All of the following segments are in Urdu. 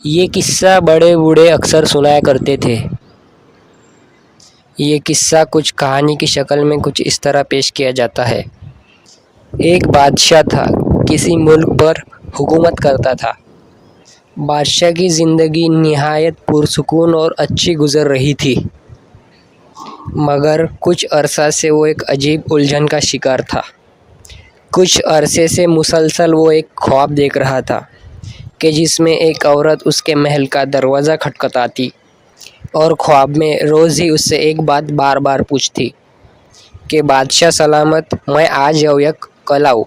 یہ قصہ بڑے بوڑھے اکثر سنایا کرتے تھے۔ یہ قصہ کچھ کہانی کی شکل میں کچھ اس طرح پیش کیا جاتا ہے۔ ایک بادشاہ تھا، کسی ملک پر حکومت کرتا تھا۔ بادشاہ کی زندگی نہایت پرسکون اور اچھی گزر رہی تھی، مگر کچھ عرصہ سے وہ ایک عجیب الجھن کا شکار تھا۔ کچھ عرصے سے مسلسل وہ ایک خواب دیکھ رہا تھا کہ جس میں ایک عورت اس کے محل کا دروازہ کھٹکھٹاتی اور خواب میں روز ہی اس سے ایک بات بار بار پوچھتی کہ بادشاہ سلامت، میں آج آؤں یا کل آؤں؟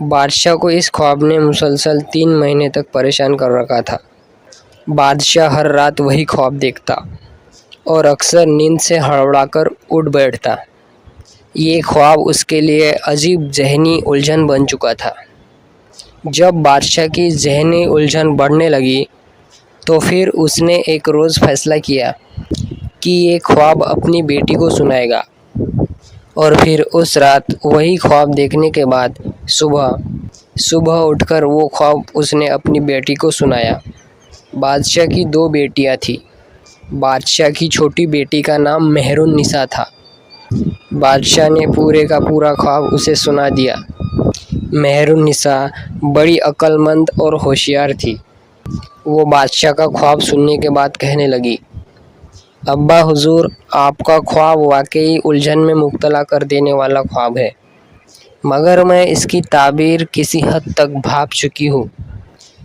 بادشاہ کو اس خواب نے مسلسل 3 مہینے تک پریشان کر رکھا تھا۔ بادشاہ ہر رات وہی خواب دیکھتا اور اکثر نیند سے ہڑبڑا کر اٹھ بیٹھتا۔ یہ خواب اس کے لیے عجیب ذہنی الجھن بن چکا تھا۔ جب بادشاہ کی ذہنی الجھن بڑھنے لگی تو پھر اس نے ایک روز فیصلہ کیا کہ یہ خواب اپنی بیٹی کو سنائے گا، اور پھر اس رات وہی خواب دیکھنے کے بعد صبح اٹھ کر وہ خواب اس نے اپنی بیٹی کو سنایا۔ بادشاہ کی 2 بیٹیاں تھیں۔ بادشاہ کی چھوٹی بیٹی کا نام مہر النساء تھا۔ بادشاہ نے پورے کا پورا خواب اسے سنا دیا۔ مہر النساء بڑی عقل مند اور ہوشیار تھی۔ وہ بادشاہ کا خواب سننے کے بعد کہنے لگی، ابا حضور، آپ کا خواب واقعی الجھن میں مبتلا کر دینے والا خواب ہے، مگر میں اس کی تعبیر کسی حد تک بھاپ چکی ہوں۔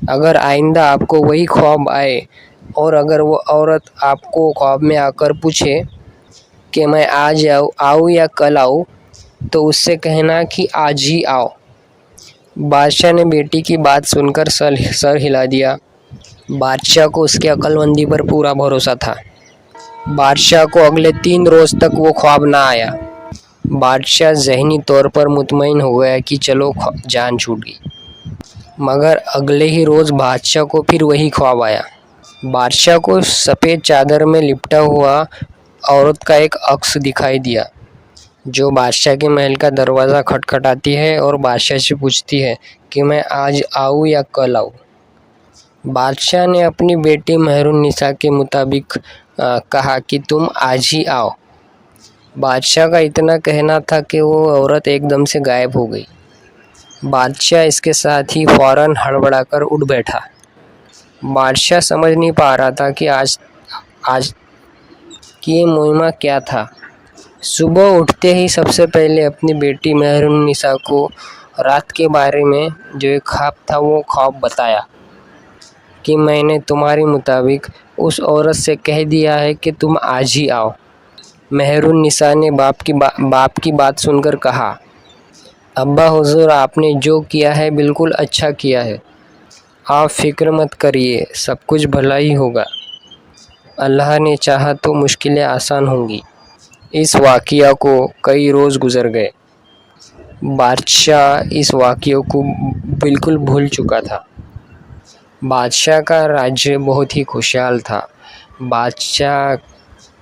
اگر آئندہ آپ کو وہی خواب آئے اور اگر وہ عورت آپ کو خواب میں آ کر پوچھے کہ میں آج آؤں یا کل آؤں، تو اس سے کہنا کہ آج ہی آؤ۔ بادشاہ نے بیٹی کی بات سن کر سر ہلا دیا۔ بادشاہ کو اس کی عقل مندی پر پورا بھروسہ تھا۔ بادشاہ کو اگلے 3 روز تک وہ خواب نہ آیا۔ بادشاہ ذہنی طور پر مطمئن ہو گیا کہ چلو جان چھوٹ گئی، مگر اگلے ہی روز بادشاہ کو پھر وہی خواب آیا۔ بادشاہ کو سفید چادر میں لپٹا ہوا عورت کا ایک عکس دکھائی دیا، جو بادشاہ کے محل کا دروازہ کھٹکھٹاتی ہے اور بادشاہ سے پوچھتی ہے کہ میں آج آؤں یا کل آؤں۔ بادشاہ نے اپنی بیٹی مہر النساء کے مطابق کہا کہ تم آج ہی آؤ۔ بادشاہ کا اتنا کہنا تھا کہ وہ عورت ایک دم سے غائب ہو گئی۔ بادشاہ اس کے ساتھ ہی فوراً ہڑبڑا کر اٹھ بیٹھا۔ بادشاہ سمجھ نہیں پا رہا تھا کہ آج کی یہ معمہ کیا تھا۔ صبح اٹھتے ہی سب سے پہلے اپنی بیٹی مہر النساء کو رات کے بارے میں جو ایک خواب تھا وہ خواب بتایا کہ میں نے تمہاری مطابق اس عورت سے کہہ دیا ہے کہ تم آج ہی آؤ۔ مہر النساء نے باپ کی بات سن کر کہا، ابا حضور، آپ نے جو کیا ہے بالکل اچھا کیا ہے، آپ فکر مت کریے، سب کچھ بھلا ہی ہوگا، اللہ نے چاہا تو مشکلیں آسان ہوں گی۔ اس واقعہ کو کئی روز گزر گئے۔ بادشاہ اس واقعے کو بالکل بھول چکا تھا۔ بادشاہ کا راجیہ بہت ہی خوشحال تھا۔ بادشاہ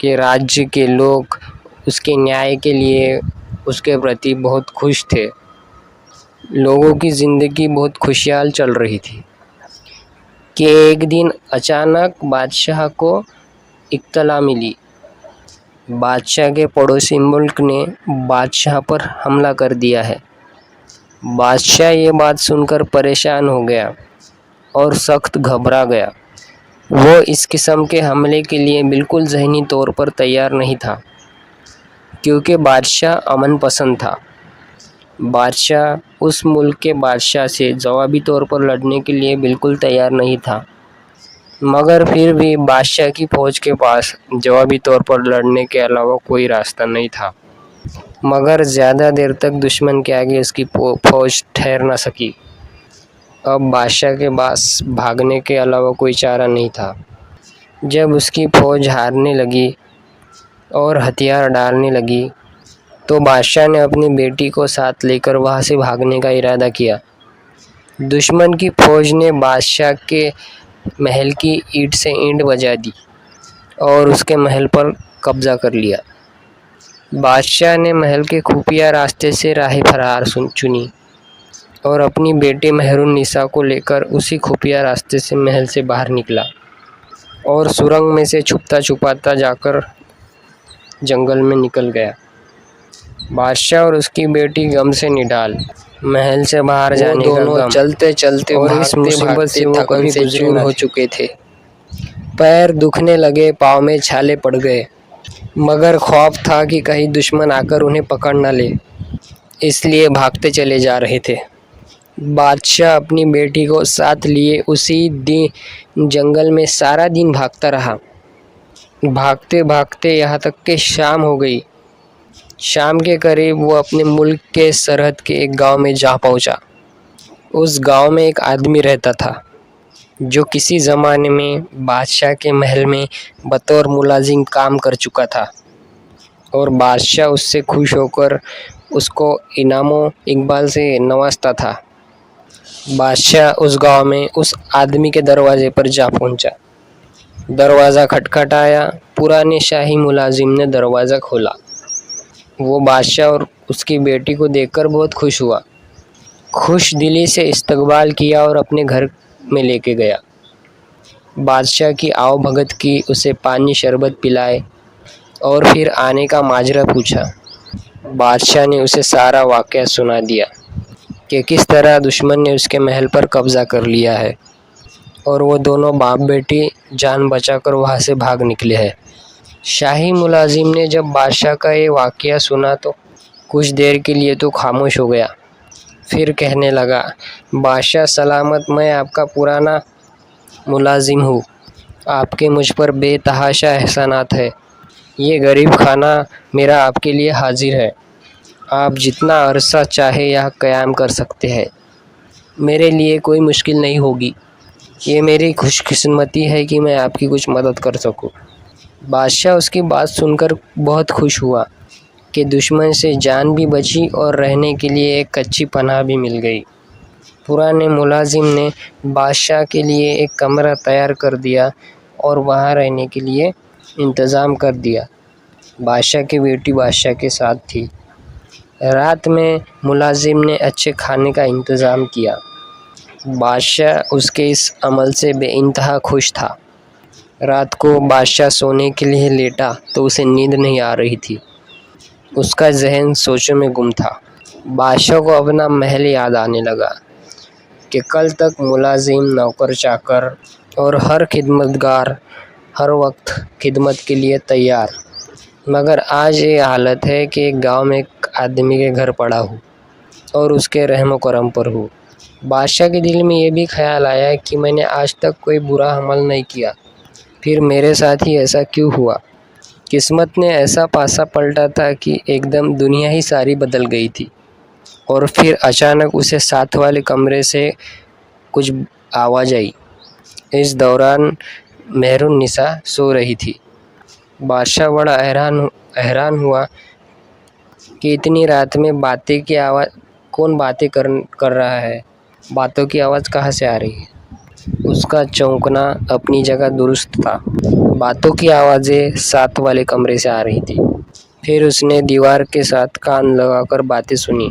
کے راجیہ کے لوگ اس کے نیائے کے لیے اس کے پرتی بہت خوش تھے۔ لوگوں کی زندگی بہت خوشحال چل رہی تھی کہ ایک دن اچانک بادشاہ کو اطلاع ملی، بادشاہ کے پڑوسی ملک نے بادشاہ پر حملہ کر دیا ہے۔ بادشاہ یہ بات سن کر پریشان ہو گیا اور سخت گھبرا گیا۔ وہ اس قسم کے حملے کے لیے بالکل ذہنی طور پر تیار نہیں تھا، کیونکہ بادشاہ امن پسند تھا۔ بادشاہ اس ملک کے بادشاہ سے جوابی طور پر لڑنے کے لیے بالکل تیار نہیں تھا، مگر پھر بھی بادشاہ کی فوج کے پاس جوابی طور پر لڑنے کے علاوہ کوئی راستہ نہیں تھا، مگر زیادہ دیر تک دشمن کے آگے اس کی فوج ٹھہر نہ سکی۔ اب بادشاہ کے پاس بھاگنے کے علاوہ کوئی چارہ نہیں تھا۔ جب اس کی فوج ہارنے لگی اور ہتھیار ڈالنے لگی تو بادشاہ نے اپنی بیٹی کو ساتھ لے کر وہاں سے بھاگنے کا ارادہ کیا۔ دشمن کی فوج نے بادشاہ کے محل کی اینٹ سے اینٹ بجا دی اور اس کے محل پر قبضہ کر لیا۔ بادشاہ نے محل کے خفیہ راستے سے راہ فرار چنی اور اپنی بیٹی مہر النساء کو لے کر اسی خفیہ راستے سے محل سے باہر نکلا اور سرنگ میں سے چھپتا چھپاتا جا کر جنگل میں نکل گیا۔ بادشاہ اور اس کی بیٹی غم سے نڈال، محل سے باہر جانے کا غم، چلتے چلتے اور اس مصیبت سے تھکن سے چور ہو چکے تھے۔ پیر دکھنے لگے، پاؤں میں چھالے پڑ گئے، مگر خوف تھا کہ کہیں دشمن آ کر انہیں پکڑ نہ لے، اس لیے بھاگتے چلے جا رہے تھے۔ بادشاہ اپنی بیٹی کو ساتھ لیے اسی دن جنگل میں سارا دن بھاگتا رہا، بھاگتے بھاگتے یہاں تک کہ شام ہو گئی۔ شام کے قریب وہ اپنے ملک کے سرحد کے ایک گاؤں میں جا پہنچا۔ اس گاؤں میں ایک آدمی رہتا تھا جو کسی زمانے میں بادشاہ کے محل میں بطور ملازم کام کر چکا تھا، اور بادشاہ اس سے خوش ہو کر اس کو انعام و اقبال سے نوازتا تھا۔ بادشاہ اس گاؤں میں اس آدمی کے دروازے پر جا پہنچا۔ دروازہ کھٹکھٹایا، پرانے شاہی ملازم نے دروازہ کھولا۔ وہ بادشاہ اور اس کی بیٹی کو دیکھ کر بہت خوش ہوا، خوش دلی سے استقبال کیا اور اپنے گھر میں لے کے گیا۔ بادشاہ کی آؤ بھگت کی، اسے پانی شربت پلائے اور پھر آنے کا ماجرا پوچھا۔ بادشاہ نے اسے سارا واقعہ سنا دیا کہ کس طرح دشمن نے اس کے محل پر قبضہ کر لیا ہے اور وہ دونوں باپ بیٹی جان بچا کر وہاں سے بھاگ نکلے ہیں۔ شاہی ملازم نے جب بادشاہ کا یہ واقعہ سنا تو کچھ دیر کے لیے تو خاموش ہو گیا، پھر کہنے لگا، بادشاہ سلامت، میں آپ کا پرانا ملازم ہوں، آپ کے مجھ پر بے تحاشا احسانات ہیں۔ یہ غریب خانہ میرا آپ کے لیے حاضر ہے، آپ جتنا عرصہ چاہے یہاں قیام کر سکتے ہیں، میرے لیے کوئی مشکل نہیں ہوگی۔ یہ میری خوش قسمتی ہے کہ میں آپ کی کچھ مدد کر سکوں۔ بادشاہ اس کی بات سن کر بہت خوش ہوا کہ دشمن سے جان بھی بچی اور رہنے کے لیے ایک اچھی پناہ بھی مل گئی۔ پرانے ملازم نے بادشاہ کے لیے ایک کمرہ تیار کر دیا اور وہاں رہنے کے لیے انتظام کر دیا۔ بادشاہ کی بیٹی بادشاہ کے ساتھ تھی۔ رات میں ملازم نے اچھے کھانے کا انتظام کیا۔ بادشاہ اس کے اس عمل سے بے انتہا خوش تھا۔ رات کو بادشاہ سونے کے لیے لیٹا تو اسے نیند نہیں آ رہی تھی، اس کا ذہن سوچوں میں گم تھا۔ بادشاہ کو اپنا محل یاد آنے لگا کہ کل تک ملازم، نوکر چاکر اور ہر خدمتگار ہر وقت خدمت کے لیے تیار، مگر آج یہ حالت ہے کہ ایک گاؤں میں ایک آدمی کے گھر پڑا ہوں اور اس کے رحم و کرم پر ہوں۔ بادشاہ کے دل میں یہ بھی خیال آیا کہ میں نے آج تک کوئی برا عمل نہیں کیا، پھر میرے ساتھ ہی ایسا کیوں ہوا؟ قسمت نے ایسا پاسا پلٹا تھا کہ ایک دم دنیا ہی ساری بدل گئی تھی۔ اور پھر اچانک اسے ساتھ والے کمرے سے کچھ آواز آئی۔ اس دوران مہر النساء سو رہی تھی۔ بادشاہ بڑا حیران ہوا کہ اتنی رات میں باتیں کی آواز، کون باتیں کر رہا ہے، باتوں کی آواز کہاں سے آ رہی ہے؟ اس کا چونکنا اپنی جگہ درست تھا، باتوں کی آوازیں ساتھ والے کمرے سے آ رہی تھی۔ پھر اس نے دیوار کے ساتھ کان لگا کر باتیں سنی۔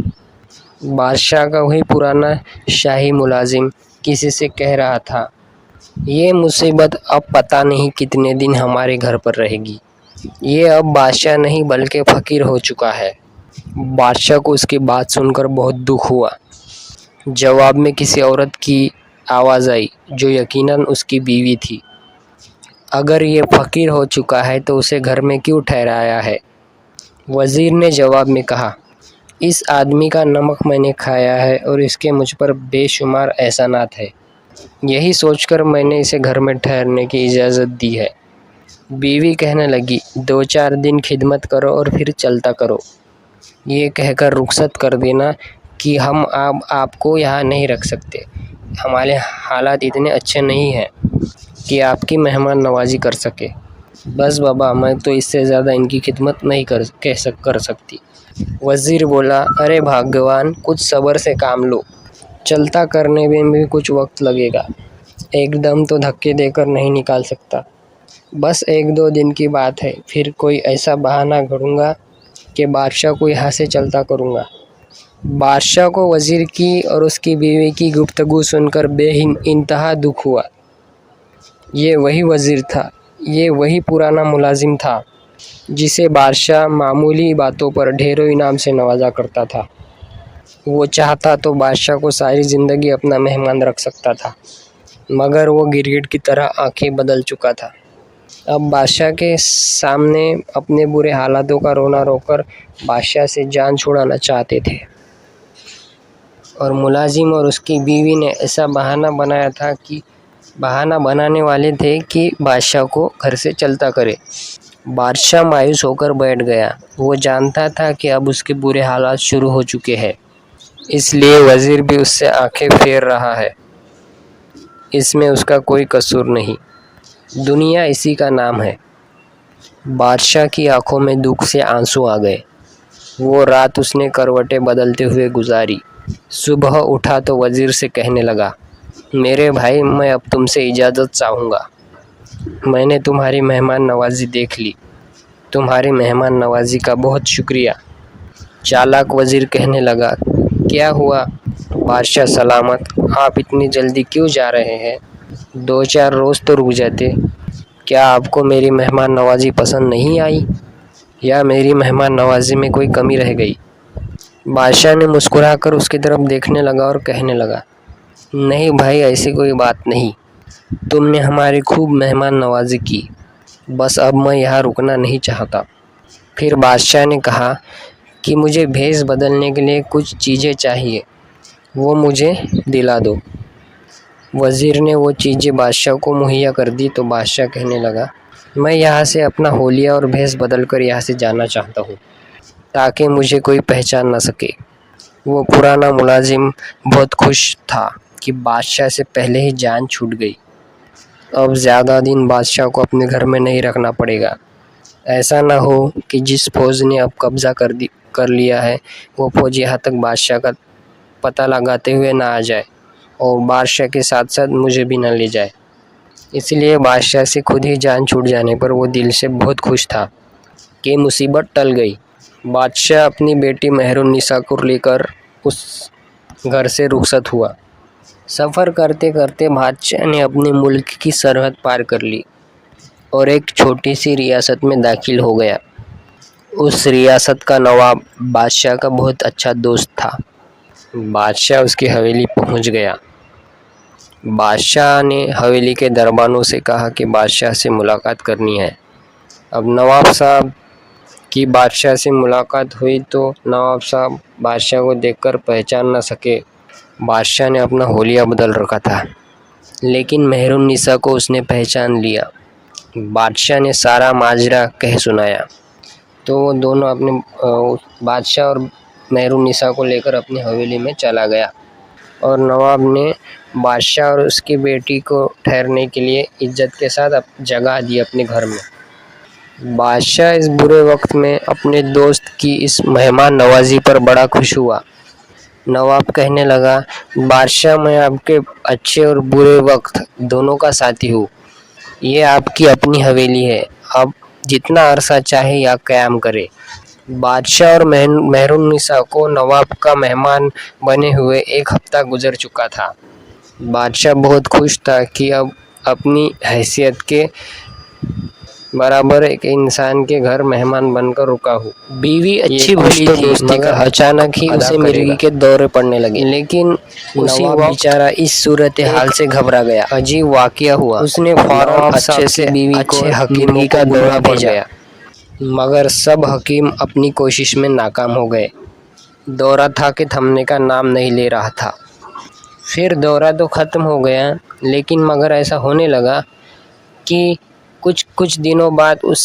بادشاہ کا وہی پرانا شاہی ملازم کسی سے کہہ رہا تھا، یہ مصیبت اب پتہ نہیں کتنے دن ہمارے گھر پر رہے گی، یہ اب بادشاہ نہیں بلکہ فقیر ہو چکا ہے۔ بادشاہ کو اس کی بات سن کر بہت دکھ ہوا۔ جواب میں کسی عورت کی آواز آئی جو یقیناً اس کی بیوی تھی۔ اگر یہ فقیر ہو چکا ہے تو اسے گھر میں کیوں ٹھہرایا ہے؟ وزیر نے جواب میں کہا، اس آدمی کا نمک میں نے کھایا ہے اور اس کے مجھ پر بے شمار احسانات ہیں، یہی سوچ کر میں نے اسے گھر میں ٹھہرنے کی اجازت دی ہے۔ بیوی کہنے لگی، 2-4 دن خدمت کرو اور پھر چلتا کرو، یہ کہہ کر رخصت کر دینا کہ ہم آپ کو یہاں نہیں رکھ سکتے، ہمارے حالات اتنے اچھے نہیں ہیں کہ آپ کی مہمان نوازی کر سکے۔ بس بابا، میں تو اس سے زیادہ ان کی خدمت نہیں کر سکتی۔ وزیر بولا، ارے بھاگوان، کچھ صبر سے کام لو، چلتا کرنے میں بھی کچھ وقت لگے گا، ایک دم تو دھکے دے کر نہیں نکال سکتا، بس 1-2 دن کی بات ہے، پھر کوئی ایسا بہانہ گھڑوں گا کہ بادشاہ کو یہاں سے چلتا کروں گا۔ بادشاہ کو وزیر کی اور اس کی بیوی کی گفتگو سن کر بے انتہا دکھ ہوا۔ یہ وہی وزیر تھا، یہ وہی پرانا ملازم تھا جسے بادشاہ معمولی باتوں پر ڈھیروں انعام سے نوازا کرتا تھا۔ وہ چاہتا تو بادشاہ کو ساری زندگی اپنا مہمان رکھ سکتا تھا، مگر وہ گرگٹ کی طرح آنکھیں بدل چکا تھا۔ اب بادشاہ کے سامنے اپنے برے حالاتوں کا رونا رو کر بادشاہ سے جان چھڑانا چاہتے تھے، اور ملازم اور اس کی بیوی نے ایسا بہانہ بنانے والے تھے کہ بادشاہ کو گھر سے چلتا کرے۔ بادشاہ مایوس ہو کر بیٹھ گیا۔ وہ جانتا تھا کہ اب اس کے برے حالات شروع ہو چکے ہیں، اس لیے وزیر بھی اس سے آنکھیں پھیر رہا ہے۔ اس میں اس کا کوئی قصور نہیں، دنیا اسی کا نام ہے۔ بادشاہ کی آنکھوں میں دکھ سے آنسو آ گئے۔ وہ رات اس نے کروٹیں بدلتے ہوئے گزاری۔ صبح اٹھا تو وزیر سے کہنے لگا، میرے بھائی، میں اب تم سے اجازت چاہوں گا۔ میں نے تمہاری مہمان نوازی دیکھ لی، تمہاری مہمان نوازی کا بہت شکریہ۔ چالاک وزیر کہنے لگا، کیا ہوا بادشاہ سلامت، آپ اتنی جلدی کیوں جا رہے ہیں؟ 2-4 روز تو رک جاتے۔ کیا آپ کو میری مہمان نوازی پسند نہیں آئی، یا میری مہمان نوازی میں کوئی کمی رہ گئی؟ بادشاہ نے مسکرا کر اس کی طرف دیکھنے لگا اور کہنے لگا، نہیں بھائی، ایسی کوئی بات نہیں، تم نے ہماری خوب مہمان نوازی کی، بس اب میں یہاں رکنا نہیں چاہتا۔ پھر بادشاہ نے کہا کہ مجھے بھیس بدلنے کے لیے کچھ چیزیں چاہیے، وہ مجھے دلا دو۔ وزیر نے وہ چیزیں بادشاہ کو مہیا کر دی تو بادشاہ کہنے لگا، میں یہاں سے اپنا حلیہ اور بھیس بدل کر یہاں سے جانا چاہتا ہوں، تاکہ مجھے کوئی پہچان نہ سکے۔ وہ پرانا ملازم بہت خوش تھا کہ بادشاہ سے پہلے ہی جان چھوٹ گئی۔ اب زیادہ دن بادشاہ کو اپنے گھر میں نہیں رکھنا پڑے گا۔ ایسا نہ ہو کہ جس فوج نے اب قبضہ کر لیا ہے وہ فوج یہاں تک بادشاہ کا پتہ لگاتے ہوئے نہ آ جائے اور بادشاہ کے ساتھ ساتھ مجھے بھی نہ لے جائے۔ اس لیے بادشاہ سے خود ہی جان چھوٹ جانے پر وہ دل سے بہت خوش تھا کہ مصیبت ٹل گئی۔ بادشاہ اپنی بیٹی مہر النساء کو لے کر اس گھر سے رخصت ہوا۔ سفر کرتے کرتے بادشاہ نے اپنے ملک کی سرحد پار کر لی اور ایک چھوٹی سی ریاست میں داخل ہو گیا۔ اس ریاست کا نواب بادشاہ کا بہت اچھا دوست تھا۔ بادشاہ اس کی حویلی پہنچ گیا۔ بادشاہ نے حویلی کے دربانوں سے کہا کہ بادشاہ سے ملاقات کرنی ہے۔ اب نواب صاحب کی بادشاہ سے ملاقات ہوئی تو نواب صاحب بادشاہ کو دیکھ کر پہچان نہ سکے۔ بادشاہ نے اپنا حلیہ بدل رکھا تھا، لیکن مہر النساء کو اس نے پہچان لیا۔ بادشاہ نے سارا ماجرا کہہ سنایا تو وہ دونوں اپنے بادشاہ اور مہر النساء کو لے کر اپنی حویلی میں چلا گیا، اور نواب نے بادشاہ اور اس کی بیٹی کو ٹھہرنے کے لیے عزت کے ساتھ جگہ دی اپنے گھر میں۔ بادشاہ اس برے وقت میں اپنے دوست کی اس مہمان نوازی پر بڑا خوش ہوا۔ نواب کہنے لگا، بادشاہ، میں آپ کے اچھے اور برے وقت دونوں کا ساتھی ہوں۔ یہ آپ کی اپنی حویلی ہے، آپ جتنا عرصہ چاہے یا قیام کرے۔ بادشاہ اور مہر النساء کو نواب کا مہمان بنے ہوئے 1 ہفتہ گزر چکا تھا۔ بادشاہ بہت خوش تھا کہ اب اپنی حیثیت کے برابر ایک انسان کے گھر مہمان بن کر رکا ہوں۔ بیوی اچھی بھلی تھی، مگر اچانک ہی اسے مرگی کے دورے پڑنے لگے، لیکن نواب بیچارہ اس صورتحال سے گھبرا گیا۔ عجیب واقعہ ہوا، اس نے فوراً اچھے سے بیوی کو مرگی کا دورہ بھیجا، مگر سب حکیم اپنی کوشش میں ناکام ہو گئے۔ دورہ تھا کہ تھمنے کا نام نہیں لے رہا تھا۔ پھر دورہ تو ختم ہو گیا، لیکن مگر ایسا ہونے لگا کہ کچھ دنوں بعد اس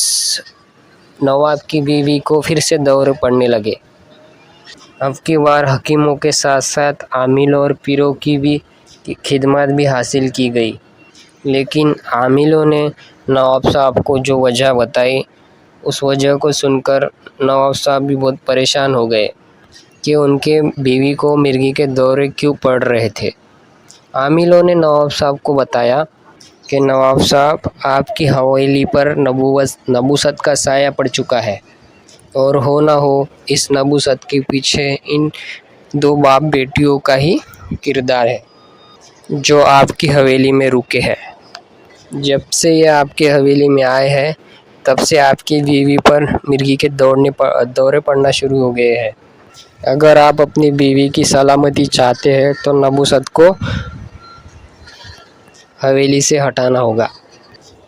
نواب کی بیوی کو پھر سے دورے پڑنے لگے۔ اب کی بار حکیموں کے ساتھ ساتھ عاملوں اور پیروں کی بھی خدمات بھی حاصل کی گئی، لیکن عاملوں نے نواب صاحب کو جو وجہ بتائی، اس وجہ کو سن کر نواب صاحب بھی بہت پریشان ہو گئے کہ ان کے بیوی کو مرگی کے دورے کیوں پڑ رہے تھے۔ عاملوں نے نواب صاحب کو بتایا کہ نواب صاحب، آپ کی حویلی پر نبوست کا سایہ پڑ چکا ہے، اور ہو نہ ہو اس نبوست کے پیچھے ان دو باپ بیٹیوں کا ہی کردار ہے جو آپ کی حویلی میں رکے ہے۔ جب سے یہ آپ کی حویلی میں آئے ہیں تب سے آپ کی بیوی پر مرغی کے دورے پڑنا شروع ہو گئے ہیں۔ اگر آپ اپنی بیوی کی سلامتی چاہتے ہیں تو نبوست کو حویلی سے ہٹانا ہوگا۔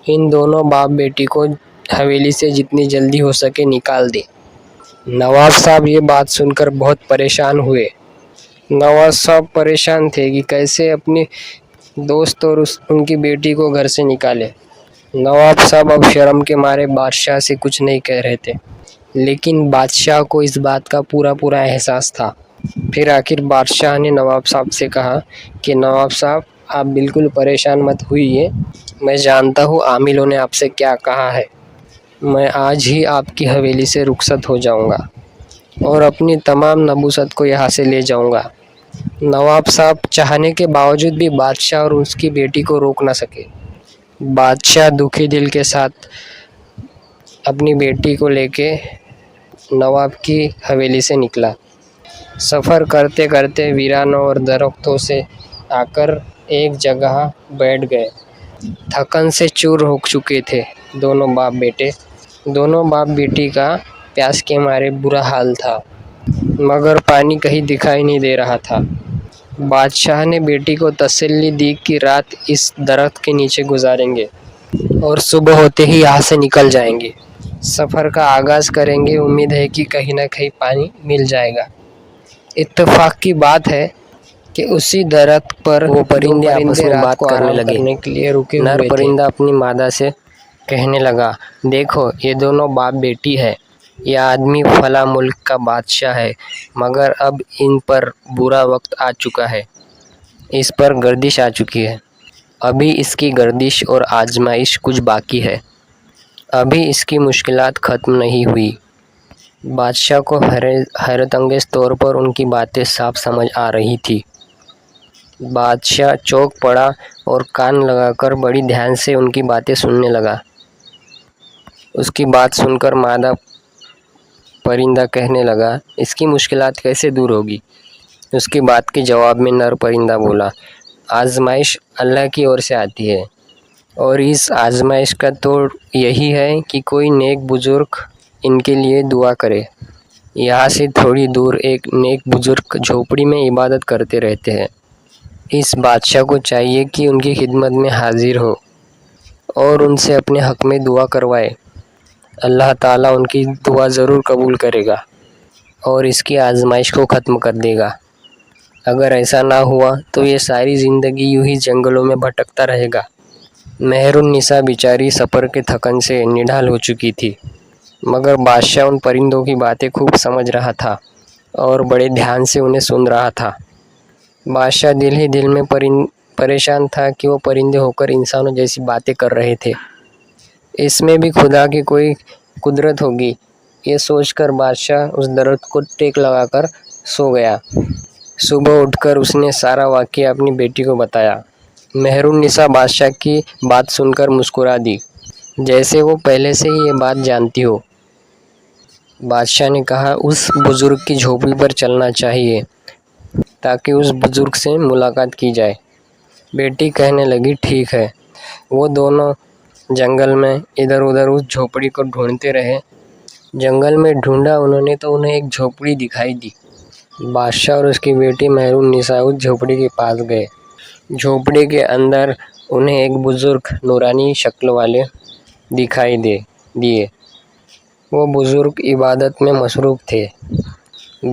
ان دونوں باپ بیٹی کو حویلی سے جتنی جلدی ہو سکے نکال دیں۔ نواب صاحب یہ بات سن کر بہت پریشان ہوئے۔ نواب صاحب پریشان تھے کہ کیسے اپنے دوست اور ان کی بیٹی کو گھر سے نکالے۔ نواب صاحب اب شرم کے مارے بادشاہ سے کچھ نہیں کہہ رہے تھے، لیکن بادشاہ کو اس بات کا پورا احساس تھا۔ پھر آخر بادشاہ نے نواب صاحب سے کہا کہ نواب صاحب آپ بالکل پریشان مت ہوئیے، میں جانتا ہوں عاملوں نے آپ سے کیا کہا ہے۔ میں آج ہی آپ کی حویلی سے رخصت ہو جاؤں گا اور اپنی تمام نبوست کو یہاں سے لے جاؤں گا۔ نواب صاحب چاہنے کے باوجود بھی بادشاہ اور اس کی بیٹی کو روک نہ سکے۔ بادشاہ دکھی دل کے ساتھ اپنی بیٹی کو لے کے نواب کی حویلی سے نکلا۔ سفر کرتے کرتے ویرانوں اور درختوں سے آ کر ایک جگہ بیٹھ گئے۔ تھکن سے چور ہو چکے تھے دونوں باپ بیٹے۔ دونوں باپ بیٹی کا پیاس کے مارے برا حال تھا، مگر پانی کہیں دکھائی نہیں دے رہا تھا۔ بادشاہ نے بیٹی کو تسلی دی کہ رات اس درخت کے نیچے گزاریں گے اور صبح ہوتے ہی یہاں سے نکل جائیں گے۔ سفر کا آغاز کریں گے، امید ہے کہ کہیں نہ کہیں پانی مل جائے گا۔ اتفاق کی بات ہے کہ اسی درخت پر وہ پرندے آپس میں بات کرنے لگے۔ نر پرندہ اپنی مادہ سے کہنے لگا، دیکھو یہ دونوں باپ بیٹی ہے، یہ آدمی فلاں ملک کا بادشاہ ہے، مگر اب ان پر برا وقت آ چکا ہے، اس پر گردش آ چکی ہے۔ ابھی اس کی گردش اور آزمائش کچھ باقی ہے، ابھی اس کی مشکلات ختم نہیں ہوئی۔ بادشاہ کو حیرت انگیز طور پر ان کی باتیں صاف سمجھ آ رہی تھی۔ بادشاہ چونک پڑا اور کان لگا کر بڑی دھیان سے ان کی باتیں سننے لگا۔ اس کی بات سن کر مادہ پرندہ کہنے لگا، اس کی مشکلات کیسے دور ہوگی؟ اس کی بات کے جواب میں نر پرندہ بولا، آزمائش اللہ کی اور سے آتی ہے، اور اس آزمائش کا توڑ یہی ہے کہ کوئی نیک بزرگ ان کے لیے دعا کرے۔ یہاں سے تھوڑی دور ایک نیک بزرگ جھوپڑی میں عبادت کرتے رہتے ہیں۔ اس بادشاہ کو چاہیے کہ ان کی خدمت میں حاضر ہو اور ان سے اپنے حق میں دعا کروائے۔ اللہ تعالیٰ ان کی دعا ضرور قبول کرے گا اور اس کی آزمائش کو ختم کر دے گا۔ اگر ایسا نہ ہوا تو یہ ساری زندگی یوں ہی جنگلوں میں بھٹکتا رہے گا۔ مہر النساء بیچاری سفر کے تھکن سے نڈھال ہو چکی تھی، مگر بادشاہ ان پرندوں کی باتیں خوب سمجھ رہا تھا اور بڑے دھیان سے انہیں سن رہا تھا۔ بادشاہ دل ہی دل میں پریشان تھا کہ وہ پرندے ہو کر انسانوں جیسی باتیں کر رہے تھے، اس میں بھی خدا کی کوئی قدرت ہوگی۔ یہ سوچ کر بادشاہ اس درخت کو ٹیک لگا کر سو گیا۔ صبح اٹھ کر اس نے سارا واقعہ اپنی بیٹی کو بتایا۔ مہر النساء بادشاہ کی بات سن کر مسکرا دی، جیسے وہ پہلے سے ہی یہ بات جانتی ہو۔ بادشاہ نے کہا، اس بزرگ کی جھوپڑی پر چلنا چاہیے تاکہ اس بزرگ سے ملاقات کی جائے۔ بیٹی کہنے لگی، ٹھیک ہے۔ وہ دونوں جنگل میں ادھر ادھر اس جھوپڑی کو ڈھونڈتے رہے۔ جنگل میں ڈھونڈا انہوں نے تو انہیں ایک جھوپڑی دکھائی دی۔ بادشاہ اور اس کی بیٹی مہر النساء اس جھوپڑی کے پاس گئے۔ جھوپڑی کے اندر انہیں ایک بزرگ نورانی شکل والے دکھائی دیے۔ وہ بزرگ عبادت میں مصروف تھے۔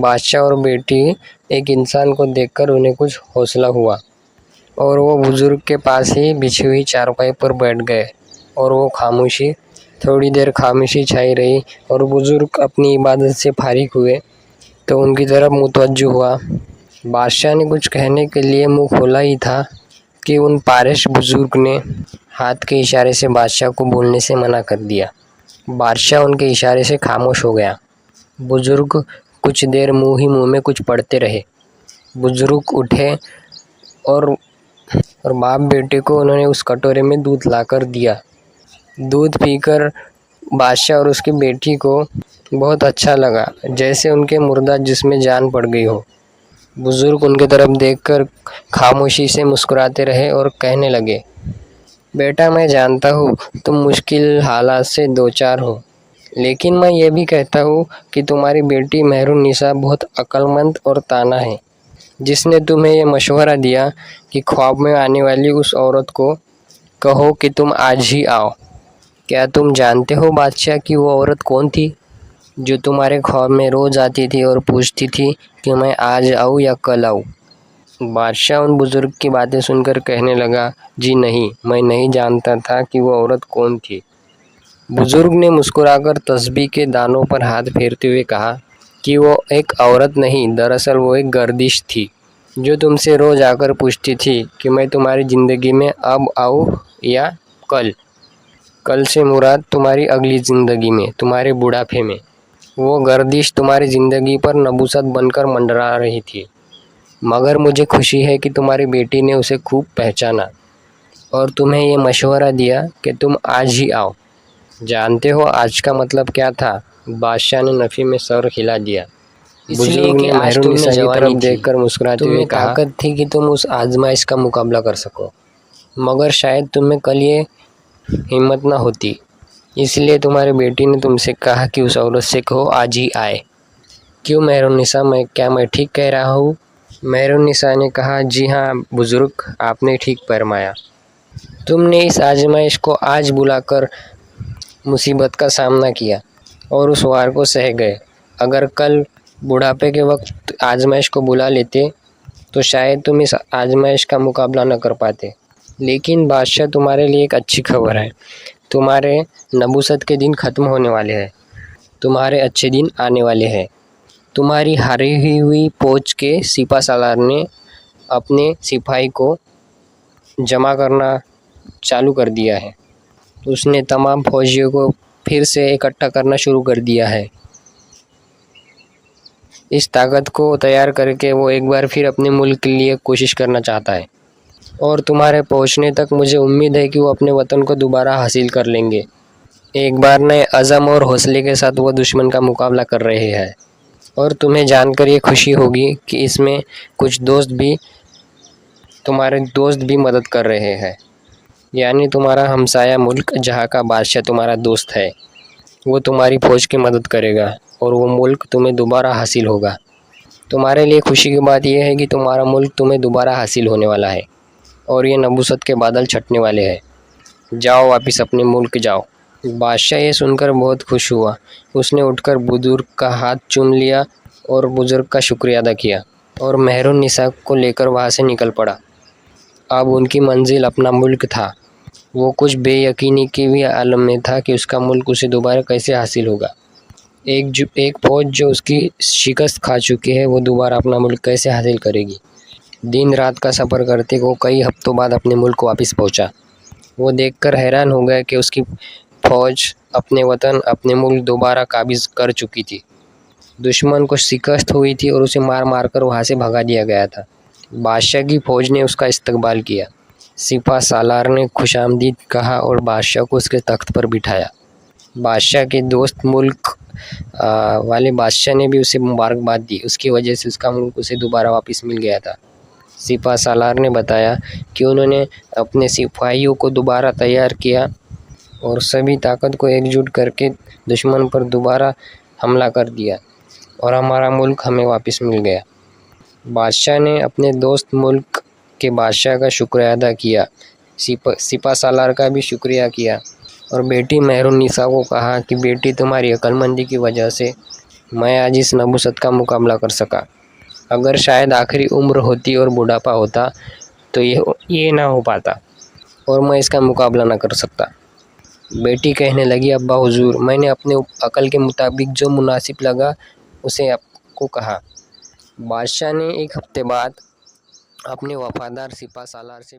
بادشاہ اور بیٹی ایک انسان کو دیکھ کر انہیں کچھ حوصلہ ہوا اور وہ بزرگ کے پاس ہی بچھی ہوئی چارپائی پر بیٹھ گئے اور وہ تھوڑی دیر خاموشی چھائی رہی اور بزرگ اپنی عبادت سے فارغ ہوئے تو ان کی طرف متوجہ ہوا۔ بادشاہ نے کچھ کہنے کے لیے منہ کھولا ہی تھا کہ ان پارش بزرگ نے ہاتھ کے اشارے سے بادشاہ کو بولنے سے منع کر دیا۔ بادشاہ ان کے اشارے سے خاموش ہو گیا۔ بزرگ کچھ دیر منہ ہی منہ میں کچھ پڑھتے رہے۔ بزرگ اٹھے اور باپ بیٹے کو انہوں نے اس کٹورے میں دودھ لا کر دیا۔ دودھ پی کر بادشاہ اور اس کی بیٹی کو بہت اچھا لگا، جیسے ان کے مردہ جسم میں جان پڑ گئی ہو۔ بزرگ ان کی طرف دیکھ کر خاموشی سے مسکراتے رہے اور کہنے لگے، بیٹا میں جانتا ہوں تم مشکل حالات سے دوچار ہو، لیکن میں یہ بھی کہتا ہوں کہ تمہاری بیٹی مہرالنساء بہت عقل مند اور دانا ہے، جس نے تمہیں یہ مشورہ دیا کہ خواب میں آنے والی اس عورت کو کہو کہ تم آج ہی آؤ۔ کیا تم جانتے ہو بادشاہ کہ وہ عورت کون تھی جو تمہارے خواب میں روز آتی تھی اور پوچھتی تھی کہ میں آج آؤں یا کل آؤں؟ بادشاہ ان بزرگ کی باتیں سن کر کہنے لگا، جی نہیں، میں نہیں جانتا تھا کہ وہ عورت کون تھی۔ بزرگ نے مسکرا کر تسبیح کے دانوں پر ہاتھ پھیرتے ہوئے کہا کہ وہ ایک عورت نہیں، دراصل وہ ایک گردش تھی جو تم سے روز آ کر پوچھتی تھی کہ میں تمہاری زندگی میں اب آؤں یا کل۔ کل سے مراد تمہاری اگلی زندگی میں، تمہارے بڑھاپے میں۔ وہ گردش تمہاری زندگی پر نبوست بن کر منڈرا رہی تھی، مگر مجھے خوشی ہے کہ تمہاری بیٹی نے اسے خوب پہچانا اور تمہیں یہ مشورہ دیا کہ تم آج ہی آؤ۔ جانتے ہو آج کا مطلب کیا تھا؟ بادشاہ نے نفی میں سر ہلا دیا۔ بزرگ نے مہرالنساء کی طرف دیکھ کر مسکراتے ہوئے کہا، طاقت تھی کہ تم اس آزمائش کا مقابلہ کر سکو، مگر شاید تم میں کل یہ ہمت نہ ہوتی، اس لیے تمہاری بیٹی نے تم سے کہا کہ اس عورت سے کہو آج ہی آئے۔ کیوں مہرالنساء، کیا میں ٹھیک کہہ رہا ہوں؟ مہرالنساء نے کہا، جی ہاں بزرگ، آپ نے ٹھیک فرمایا۔ تم نے اس آزمائش کو آج بلا کر مصیبت کا سامنا کیا اور اس وار کو سہ گئے۔ اگر کل بڑھاپے کے وقت آزمائش کو بلا لیتے تو شاید تم اس آزمائش کا مقابلہ نہ کر پاتے۔ لیکن بادشاہ، تمہارے لیے ایک اچھی خبر ہے، تمہارے نبوست کے دن ختم ہونے والے ہیں، تمہارے اچھے دن آنے والے ہیں۔ تمہاری ہاری ہوئی فوج کے سپہ سالار نے اپنے سپاہی کو جمع کرنا چالو کر دیا ہے۔ اس نے تمام فوجیوں کو پھر سے اکٹھا کرنا شروع کر دیا ہے۔ اس طاقت کو تیار کر کے وہ ایک بار پھر اپنے ملک کے لیے کوشش کرنا چاہتا ہے، اور تمہارے پہنچنے تک مجھے امید ہے کہ وہ اپنے وطن کو دوبارہ حاصل کر لیں گے۔ ایک بار نئے عزم اور حوصلے کے ساتھ وہ دشمن کا مقابلہ کر رہے ہیں، اور تمہیں جان کر یہ خوشی ہوگی کہ اس میں کچھ تمہارے دوست بھی مدد کر رہے ہیں، یعنی تمہارا ہمسایہ ملک جہاں کا بادشاہ تمہارا دوست ہے، وہ تمہاری فوج کی مدد کرے گا اور وہ ملک تمہیں دوبارہ حاصل ہوگا۔ تمہارے لیے خوشی کی بات یہ ہے کہ تمہارا ملک تمہیں دوبارہ حاصل ہونے والا ہے اور یہ نبوست کے بادل چھٹنے والے ہیں۔ جاؤ، واپس اپنے ملک جاؤ۔ بادشاہ یہ سن کر بہت خوش ہوا۔ اس نے اٹھ کر بزرگ کا ہاتھ چوم لیا اور بزرگ کا شکریہ ادا کیا اور مہرالنساء کو لے کر وہاں سے نکل پڑا۔ اب ان کی منزل اپنا ملک تھا۔ وہ کچھ بے یقینی کے بھی عالم میں تھا کہ اس کا ملک اسے دوبارہ کیسے حاصل ہوگا۔ ایک فوج جو اس کی شکست کھا چکی ہے، وہ دوبارہ اپنا ملک کیسے حاصل کرے گی؟ دن رات کا سفر کرتے وہ کئی ہفتوں بعد اپنے ملک واپس پہنچا۔ وہ دیکھ کر حیران ہو گیا کہ اس کی فوج اپنے وطن، اپنے ملک دوبارہ قابض کر چکی تھی۔ دشمن کو شکست ہوئی تھی اور اسے مار مار کر وہاں سے بھگا دیا گیا تھا۔ بادشاہ کی فوج نے اس کا استقبال کیا۔ سپہ سالار نے خوش آمدید کہا اور بادشاہ کو اس کے تخت پر بٹھایا۔ بادشاہ کے دوست ملک والے بادشاہ نے بھی اسے مبارکباد دی، اس کی وجہ سے اس کا ملک اسے دوبارہ واپس مل گیا تھا۔ سپہ سالار نے بتایا کہ انہوں نے اپنے سپاہیوں کو دوبارہ تیار کیا اور سبھی طاقت کو ایک جٹ کر کے دشمن پر دوبارہ حملہ کر دیا اور ہمارا ملک ہمیں واپس مل گیا۔ بادشاہ نے اپنے دوست ملک کے بادشاہ کا شکریہ ادا کیا، سپہ سالار کا بھی شکریہ کیا اور بیٹی مہرالنساء کو کہا کہ بیٹی، تمہاری عقل مندی کی وجہ سے میں آج اس نبوست کا مقابلہ کر سکا۔ اگر شاید آخری عمر ہوتی اور بڑھاپا ہوتا تو یہ نہ ہو پاتا اور میں اس کا مقابلہ نہ کر سکتا۔ بیٹی کہنے لگی، ابا حضور، میں نے اپنے عقل کے مطابق جو مناسب لگا اسے آپ کو کہا۔ بادشاہ نے ایک ہفتے بعد اپنے وفادار سپہ سالار سے